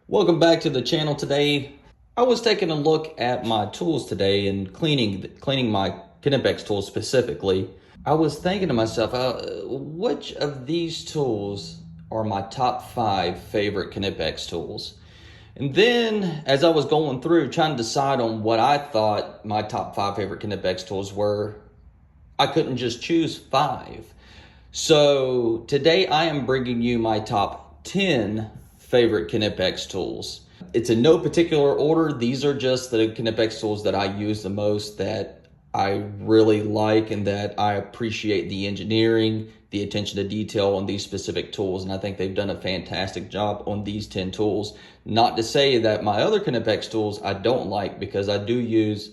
Welcome back to the channel. Today I was taking a look at my tools today and cleaning my Knipex tools specifically. I was thinking to myself, which of these tools are my top 5 favorite Knipex tools? And then as I was going through trying to decide on what I thought my top 5 favorite Knipex tools were, I couldn't just choose 5. So today I am bringing you my top 10 favorite Knipex tools. It's in no particular order. These are just the Knipex tools that I use the most, that I really like, and that I appreciate the engineering, the attention to detail on these specific tools. And I think they've done a fantastic job on these 10 tools. Not to say that my other Knipex tools I don't like, because I do use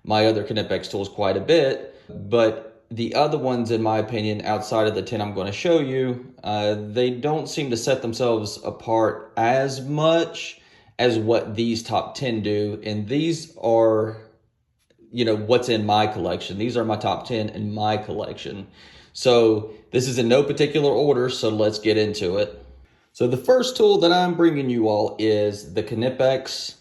my other Knipex tools quite a bit, but the other ones, in my opinion, outside of the 10 I'm going to show you, they don't seem to set themselves apart as much as what these top 10 do. And these are, what's in my collection. These are my top 10 in my collection. So this is in no particular order, so let's get into it. So the first tool that I'm bringing you all is the Knipex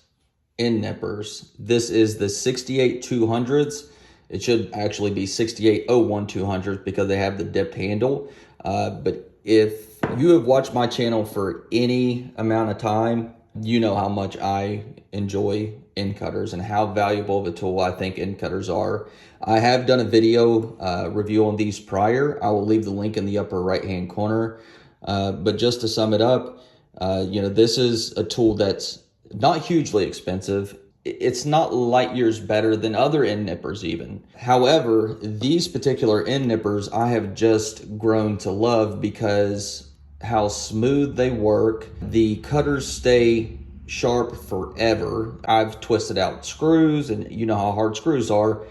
End Nippers. This is the 68-200s. It should actually be 68-01-200 because they have the dipped handle. But if you have watched my channel for any amount of time, you know how much I enjoy end cutters and how valuable of a tool I think end cutters are. I have done a video review on these prior. I will leave the link in the upper right hand corner. But just to sum it up, this is a tool that's not hugely expensive. It's not light years better than other end nippers even. However, these particular end nippers I have just grown to love because how smooth they work. The cutters stay sharp forever. I've twisted out screws, and you know how hard screws are,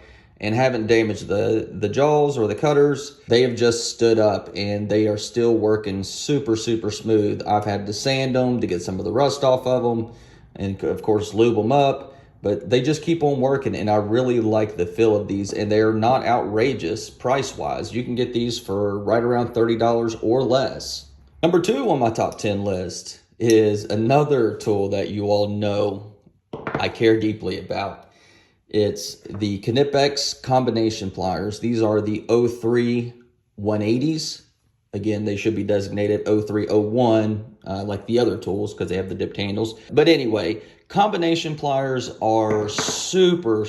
and haven't damaged the jaws or the cutters. They have just stood up and they are still working super smooth. I've had to sand them to get some of the rust off of them, and of course lube them up. But they just keep on working, and I really like the feel of these, and they're not outrageous price-wise. You can get these for right around $30 or less. Number 2 on my top 10 list is another tool that you all know I care deeply about. It's the Knipex combination pliers. These are the 03 180s. Again, they should be designated 0301 like the other tools because they have the dipped handles. But anyway, combination pliers are super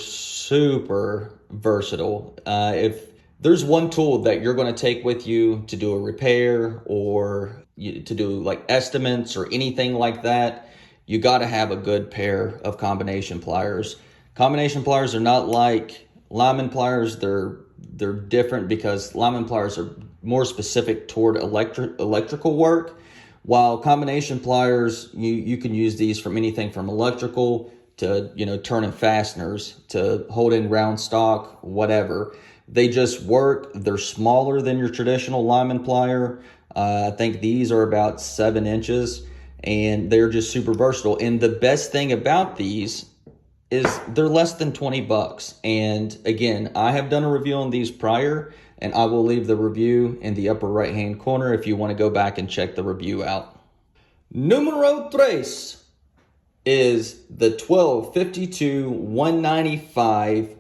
versatile. If there's one tool that you're going to take with you to do a repair or to do like estimates or anything like that, you got to have a good pair of combination pliers. Combination pliers are not like lineman pliers. They're different because lineman pliers are more specific toward electrical work, while combination pliers, you can use these from anything from electrical to turning fasteners to holding round stock, whatever. They just work. They're smaller than your traditional lineman plier. I think these are about 7 inches, and they're just super versatile. And the best thing about these is they're less than 20 bucks. And again, I have done a review on these prior, and I will leave the review in the upper right hand corner if you want to go back and check the review out. Numero 3 is the 1252-195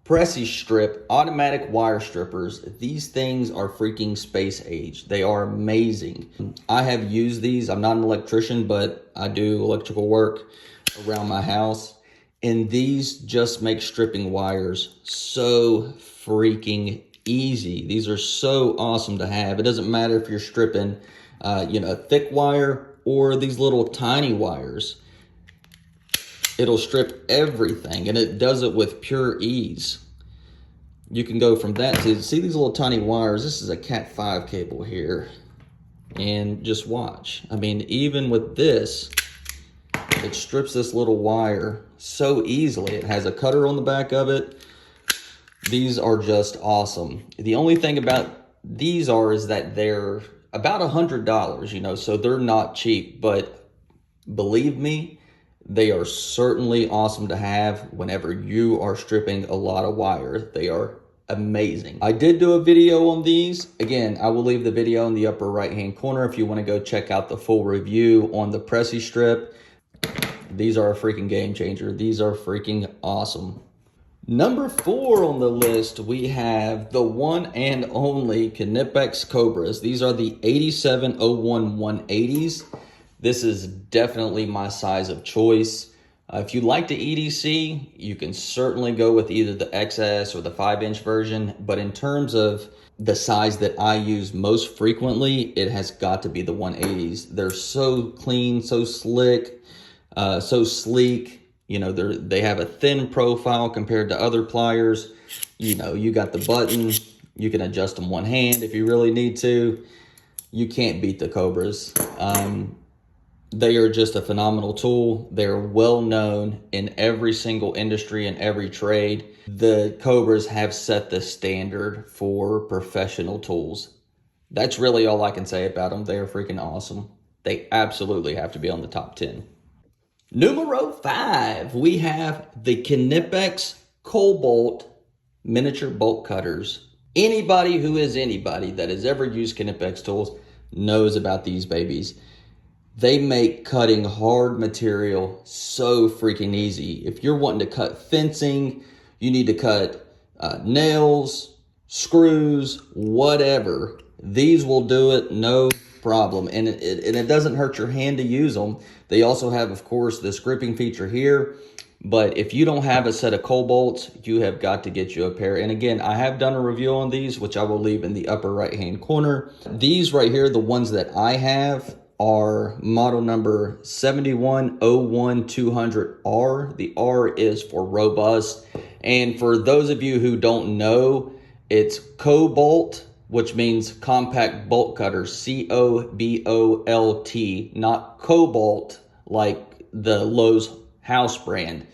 Preci strip automatic wire strippers. These things are freaking space age. They are amazing. I have used these. I'm not an electrician, but I do electrical work around my house. And these just make stripping wires so freaking easy. These are so awesome to have. It doesn't matter if you're stripping, a thick wire or these little tiny wires. It'll strip everything, and it does it with pure ease. You can go from that to, see these little tiny wires. This is a Cat 5 cable here, and just watch. I mean, even with this, it strips this little wire so easily. It has a cutter on the back of it. These are just awesome. The only thing about these is that they're about $100, so they're not cheap, but believe me, they are certainly awesome to have whenever you are stripping a lot of wire. They are amazing. I did do a video on these. Again, I will leave the video in the upper right hand corner if you want to go check out the full review on the Preci strip. these are a freaking game changer. These are freaking awesome. Number 4 on the list, we have the one and only Knipex Cobras. These are the 8701 180s. This is definitely my size of choice. If you like the EDC, you can certainly go with either the XS or the 5-inch version. But in terms of the size that I use most frequently, it has got to be the 180s. They're so clean, so slick, so sleek. You know, they have a thin profile compared to other pliers. You know, you got the button. You can adjust them one hand if you really need to. You can't beat the Cobras. They are just a phenomenal tool. They're well known in every single industry and every trade. The Cobras have set the standard for professional tools. That's really all I can say about them. They are freaking awesome. They absolutely have to be on the top 10. Numero 5, we have the Knipex Cobalt miniature bolt cutters. Anybody who is anybody that has ever used Knipex tools knows about these babies. They make cutting hard material so freaking easy. If you're wanting to cut fencing, you need to cut nails, screws, whatever. These will do it, no problem. And it doesn't hurt your hand to use them. They also have, of course, this gripping feature here. But if you don't have a set of CoBolts, you have got to get you a pair. And again, I have done a review on these, which I will leave in the upper right-hand corner. These right here, the ones that I have, are model number 7101200R. The R is for robust. And for those of you who don't know, it's CoBolt, which means compact bolt cutter, C-O-B-O-L-T, not Cobalt like the Lowe's house brand.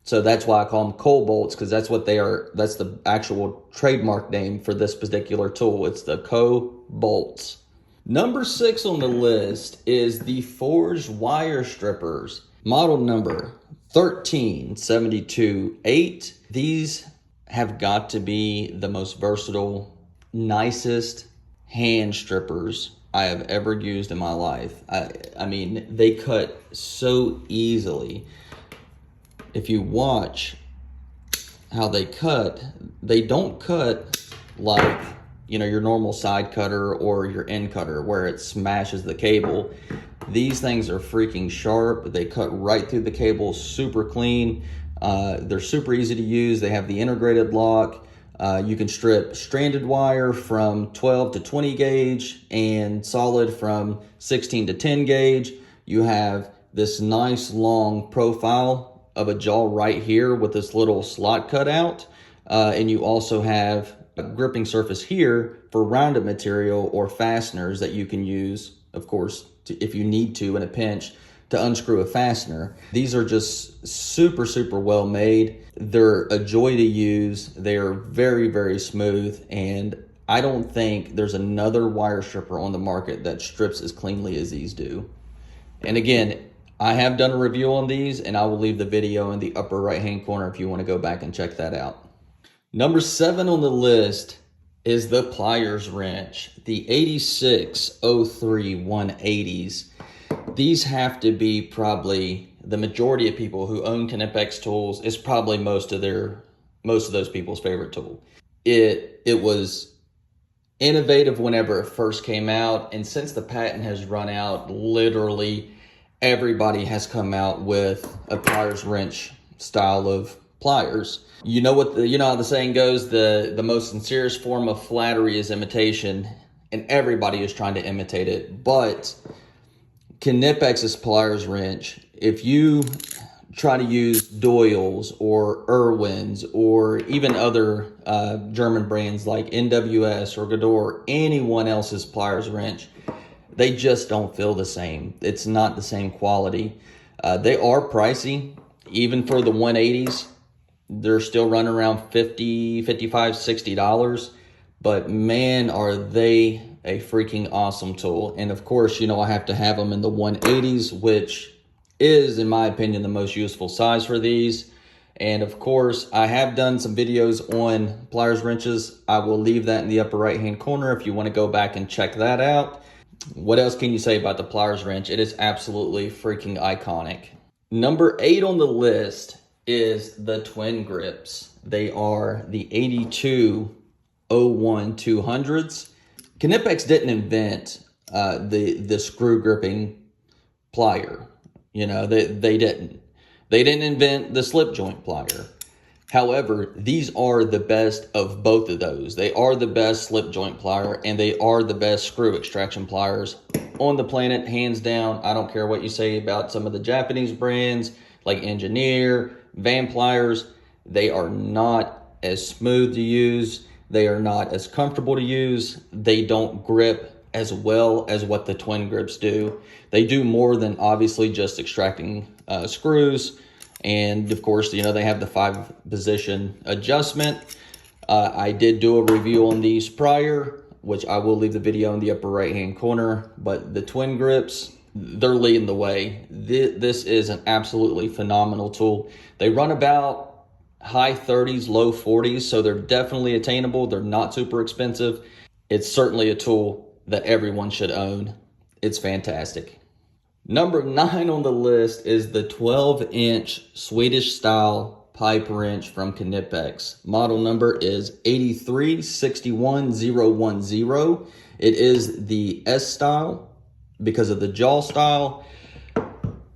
So that's why I call them Cobolts, because that's what they are. That's the actual trademark name for this particular tool. It's the Cobolts. Number 6 on the list is the forged wire strippers, model number 13728. These have got to be the most versatile, nicest hand strippers I have ever used in my life. I mean, they cut so easily. If you watch how they cut, they don't cut like, you know, your normal side cutter or your end cutter where it smashes the cable. These things are freaking sharp. They cut right through the cable, super clean. They're super easy to use. They have the integrated lock. You can strip stranded wire from 12 to 20 gauge and solid from 16 to 10 gauge. You have this nice long profile of a jaw right here with this little slot cut out. And you also have a gripping surface here for rounded material or fasteners that you can use, of course, if you need to in a pinch, to unscrew a fastener. These are just super, super well made. They're a joy to use. They're very, very smooth. And I don't think there's another wire stripper on the market that strips as cleanly as these do. And again, I have done a review on these, and I will leave the video in the upper right-hand corner if you want to go back and check that out. Number 7 on the list is the Pliers Wrench, the 8603 180s. These have to be probably the majority of people who own Knipex tools. Is probably most of those people's favorite tool. It was innovative whenever it first came out, and since the patent has run out, literally everybody has come out with a Pliers wrench style of pliers. You know how the saying goes, the most sincerest form of flattery is imitation, and everybody is trying to imitate it. But Knipex's Pliers wrench, if you try to use Doyle's or Irwin's or even other German brands like NWS or Godor or anyone else's Pliers wrench, they just don't feel the same. It's not the same quality. They are pricey, even for the 180s. They're still running around $50, $55, $60. But man, are they a freaking awesome tool. And of course, you know, I have to have them in the 180s, which is, in my opinion, the most useful size for these. And of course, I have done some videos on Pliers wrenches. I will leave that in the upper right-hand corner if you want to go back and check that out. What else can you say about the Pliers wrench? It is absolutely freaking iconic. Number 8 on the list is the twin grips. They are the 8201 200s. Knipex didn't invent the screw gripping plier. You know, they didn't. They didn't invent the slip joint plier. However, these are the best of both of those. They are the best slip joint plier, and they are the best screw extraction pliers on the planet, hands down. I don't care what you say about some of the Japanese brands like Engineer, Van Pliers. They are not as smooth to use. They are not as comfortable to use. They don't grip as well as what the twin grips do. They do more than obviously just extracting screws. And of course, you know, they have the 5-position adjustment. I did do a review on these prior, which I will leave the video in the upper right hand corner, but the twin grips, they're leading the way. This is an absolutely phenomenal tool. They run about high 30s, low 40s, so they're definitely attainable. They're not super expensive. It's certainly a tool that everyone should own. It's fantastic. Number 9 on the list is the 12-inch Swedish style pipe wrench from Knipex. Model number is 8361010. It is the S style because of the jaw style.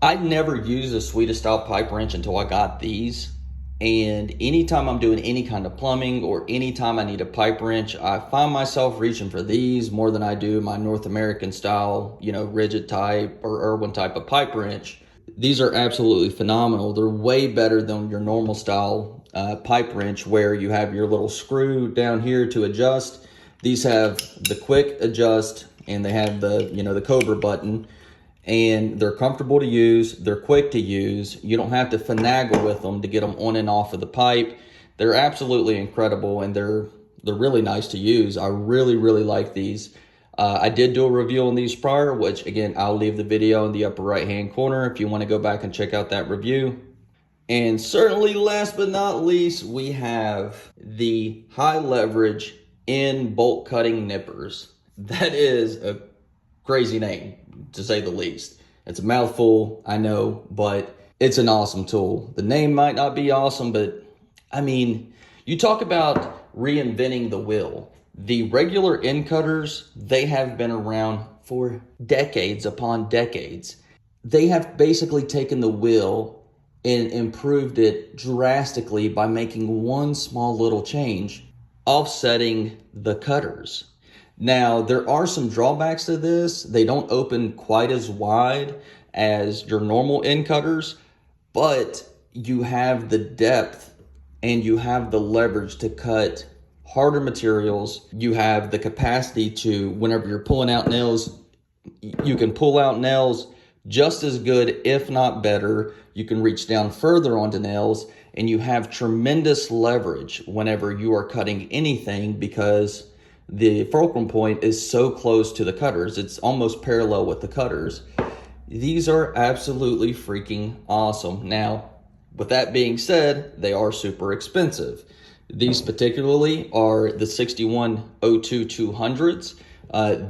I never used a Swedish style pipe wrench until I got these. And anytime I'm doing any kind of plumbing or anytime I need a pipe wrench, I find myself reaching for these more than I do my North American style, you know, rigid type or Irwin type of pipe wrench. These are absolutely phenomenal. They're way better than your normal style pipe wrench where you have your little screw down here to adjust. These have the quick adjust and they have the, you know, the Cobra button. And they're comfortable to use, they're quick to use. You don't have to finagle with them to get them on and off of the pipe. They're absolutely incredible, and they're really nice to use. I really like these. I did do a review on these prior, which again, I'll leave the video in the upper right hand corner if you want to go back and check out that review. And certainly last but not least, we have the high leverage in bolt cutting nippers. That is a crazy name, to say the least. It's a mouthful, I know, but it's an awesome tool. The name might not be awesome, but I mean, you talk about reinventing the wheel. The regular end cutters, they have been around for decades upon decades. They have basically taken the wheel and improved it drastically by making one small little change, offsetting the cutters. Now, there are some drawbacks to this. They don't open quite as wide as your normal end cutters, but you have the depth and you have the leverage to cut harder materials. You have the capacity to, whenever you're pulling out nails, you can pull out nails just as good, if not better. You can reach down further onto nails, and you have tremendous leverage whenever you are cutting anything because the fulcrum point is so close to the cutters. It's almost parallel with the cutters. These are absolutely freaking awesome. Now, with that being said, they are super expensive. These particularly are the 6102 200s.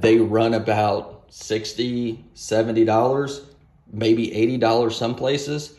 They run about $60, $70, maybe $80 some places.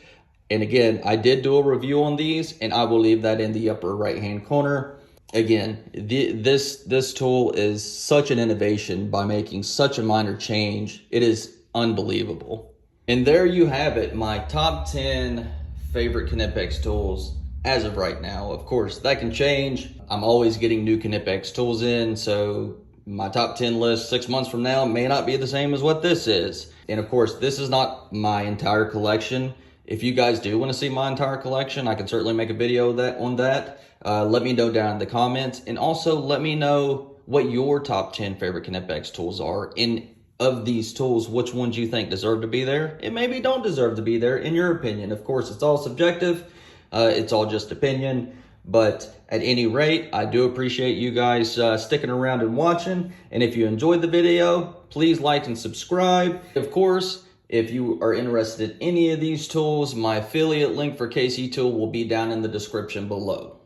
And again, I did do a review on these, and I will leave that in the upper right-hand corner. Again, this tool is such an innovation by making such a minor change. It is unbelievable. And there you have it, my top 10 favorite Knipex tools as of right now. Of course, that can change. I'm always getting new Knipex tools in, so my top 10 list 6 months from now may not be the same as what this is. And of course, this is not my entire collection. If you guys do want to see my entire collection, I can certainly make a video on that. Let me know down in the comments, and also let me know what your top 10 favorite Knipex tools are. And of these tools, which ones you think deserve to be there and maybe don't deserve to be there in your opinion. Of course, it's all subjective. It's all just opinion. But at any rate, I do appreciate you guys sticking around and watching. And if you enjoyed the video, please like and subscribe. Of course, if you are interested in any of these tools, my affiliate link for KC Tool will be down in the description below.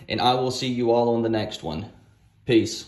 And I will see you all on the next one. Peace.